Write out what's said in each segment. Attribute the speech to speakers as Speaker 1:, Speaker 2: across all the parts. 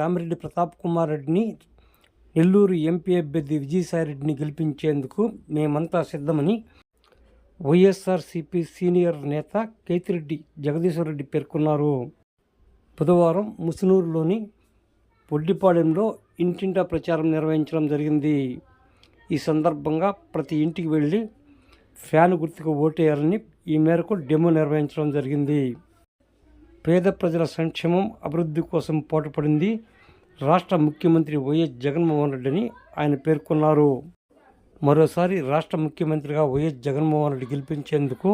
Speaker 1: రామిరెడ్డి ప్రతాప్ కుమార్ రెడ్డిని, నెల్లూరు ఎంపీ అభ్యర్థి విజయసాయిరెడ్డిని గెలిపించేందుకు మేమంతా సిద్ధమని వైఎస్ఆర్సీపీ సీనియర్ నేత కేతిరెడ్డి జగదీశ్వరరెడ్డి పేర్కొన్నారు. బుధవారం ముసునూరులోని పొడ్డిపాళెంలో ఇంటింటా ప్రచారం నిర్వహించడం జరిగింది. ఈ సందర్భంగా ప్రతి ఇంటికి వెళ్ళి ఫ్యాన్ గుర్తుకు ఓటేయాలని ఈ మేరకు డెమో నిర్వహించడం జరిగింది. పేద ప్రజల సంక్షేమం, అభివృద్ధి కోసం పోటీపడింది రాష్ట్ర ముఖ్యమంత్రి వైఎస్ జగన్మోహన్ రెడ్డి అని ఆయన పేర్కొన్నారు. మరోసారి రాష్ట్ర ముఖ్యమంత్రిగా వైఎస్ జగన్మోహన్ రెడ్డి గెలిపించేందుకు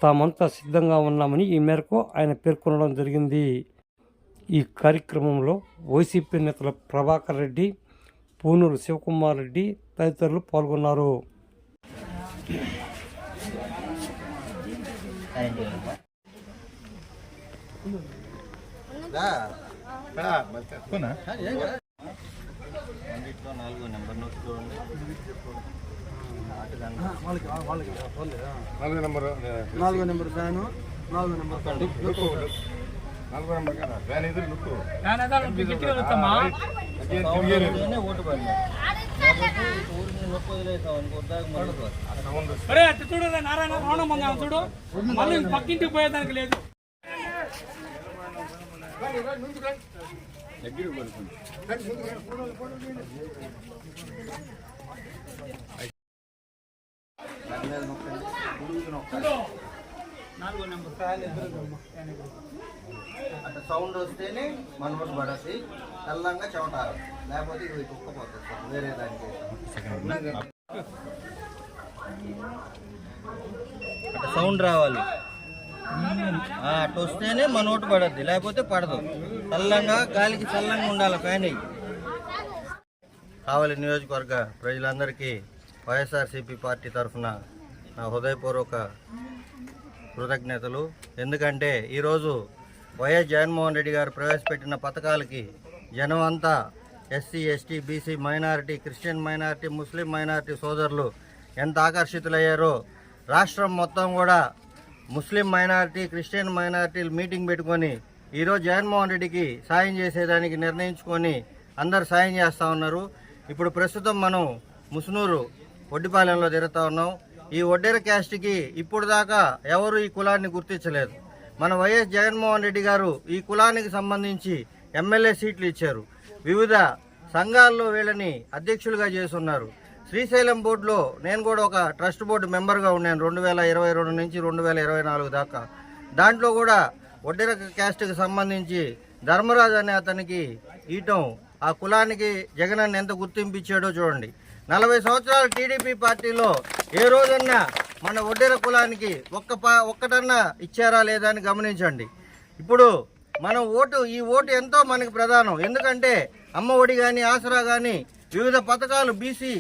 Speaker 1: తామంతా సిద్ధంగా ఉన్నామని ఈ మేరకు ఆయన పేర్కొనడం జరిగింది. ఈ కార్యక్రమంలో వైసీపీ నేతల ప్రభాకర్ రెడ్డి, పూనూరు శివకుమార్ రెడ్డి తదితరులు పాల్గొన్నారు.
Speaker 2: నాలుగో నెంబర్ ఫ్యాను, నాలుగో నెంబర్
Speaker 3: చూడు నారాయణ రావడం పొందాము చూడు, మళ్ళీ పక్కింటికి పోయేదానికి లేదు.
Speaker 2: అట్లా సౌండ్ వస్తేనే మన ఊరు పడద్ది, తెల్లంగా చెమటారు, లేకపోతే ఇది కుక్కపోతుంది సార్ వేరే దానికి. అట్లా సౌండ్ రావాలి, అటు వస్తేనే మన ఓటు పడద్ది, లేకపోతే పడదు. చల్లంగా గాలికి చల్లంగా ఉండాలి ఫ్యాన్. కావలి నియోజకవర్గ ప్రజలందరికీ వైఎస్ఆర్సీపీ పార్టీ తరఫున నా హృదయపూర్వక కృతజ్ఞతలు. ఎందుకంటే ఈరోజు వైఎస్ జగన్మోహన్ రెడ్డి గారు ప్రవేశపెట్టిన పథకాలకి జనం అంతా SC, ST, BC minority, Christian minority, Muslim minority సోదరులు ఎంత ఆకర్షితులయ్యారో, రాష్ట్రం మొత్తం కూడా ముస్లిం మైనారిటీ, క్రిస్టియన్ మైనారిటీలు మీటింగ్ పెట్టుకొని ఈరోజు జగన్మోహన్ రెడ్డికి సాయం చేసేదానికి నిర్ణయించుకొని అందరు సాయం చేస్తూ ఉన్నారు. ఇప్పుడు ప్రస్తుతం మనం ముసునూరు ఒడ్డిపాలెంలో తిరుగుతూ ఉన్నాం. ఈ ఒడ్డెర క్యాస్ట్కి ఇప్పుడు దాకా ఎవరు ఈ కులాన్ని గుర్తించలేదు. మన వైఎస్ జగన్మోహన్ రెడ్డి గారు ఈ కులానికి సంబంధించి ఎమ్మెల్యే సీట్లు ఇచ్చారు. వివిధ సంఘాల్లో వీళ్ళని అధ్యక్షులుగా చేస్తున్నారు. శ్రీశైలం బోర్డులో నేను కూడా ఒక ట్రస్ట్ బోర్డు మెంబర్గా ఉన్నాను 2022 నుంచి 2024 దాకా. దాంట్లో కూడా ఒడ్డెర క్యాస్ట్కి సంబంధించి ధర్మరాజు అనే అతనికి ఈయటం, ఆ కులానికి జగనన్న ఎంత గుర్తింపు ఇచ్చాడో చూడండి. 40 సంవత్సరాలు టీడీపీ పార్టీలో ఏ రోజన్నా మన ఒడ్డెర కులానికి ఒక్కటన్నా ఇచ్చారా లేదా అని గమనించండి. ఇప్పుడు మన ఈ ఓటు ఎంతో మనకి ప్రధానం. ఎందుకంటే అమ్మ ఒడి కానీ, ఆసరా కానీ వివిధ పథకాలు బీసీ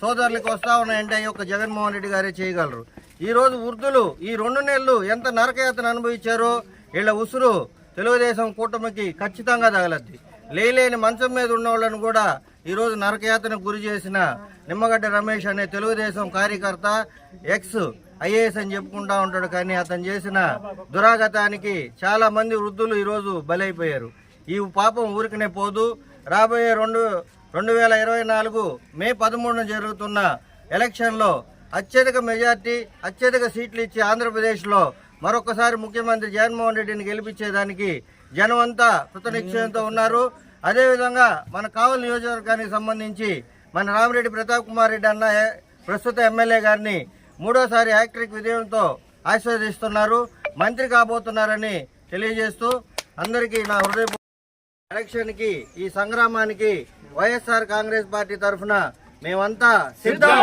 Speaker 2: సోదరులకు వస్తూ ఉన్నాయంటే ఈ యొక్క జగన్మోహన్ రెడ్డి గారే చేయగలరు. ఈరోజు వృద్ధులు ఈ 2 నెలలు ఎంత నరకయాతన అనుభవించారో వీళ్ళ ఉసురు తెలుగుదేశం కూటమికి ఖచ్చితంగా తగలద్ది. లేని మంచం మీద ఉన్న వాళ్ళని కూడా ఈరోజు నరకయాతనకు గురి చేసిన నిమ్మగడ్డ రమేష్ అనే తెలుగుదేశం కార్యకర్త, ఎక్స్ ఐఏఎస్ అని చెప్పుకుంటా ఉంటాడు, కానీ అతను చేసిన దురాగతానికి చాలా మంది వృద్ధులు ఈరోజు బలైపోయారు. ఈ పాపం ఊరికనే పోదు. రాబోయే 2024 మే 13 జరుగుతున్న ఎలక్షన్లో అత్యధిక మెజార్టీ, అత్యధిక సీట్లు ఇచ్చి ఆంధ్రప్రదేశ్లో మరొకసారి ముఖ్యమంత్రి జగన్మోహన్ రెడ్డిని గెలిపించేదానికి జనమంతా కృతనిశ్చయంతో ఉన్నారు. అదేవిధంగా మన కావలి నియోజకవర్గానికి సంబంధించి మన రామిరెడ్డి ప్రతాప్ కుమార్ రెడ్డి అన్న ప్రస్తుత ఎమ్మెల్యే గారిని 3వ హ్యాట్రిక్ విజయంతో ఆశీర్వదిస్తున్నారు, మంత్రి కాబోతున్నారని తెలియజేస్తూ అందరికీ నా హృదయపూర్వక ఎలక్షన్కి, ఈ సంగ్రామానికి వైఎస్ఆర్ కాంగ్రెస్ పార్టీ తరఫున మేమంతా సిద్ధం.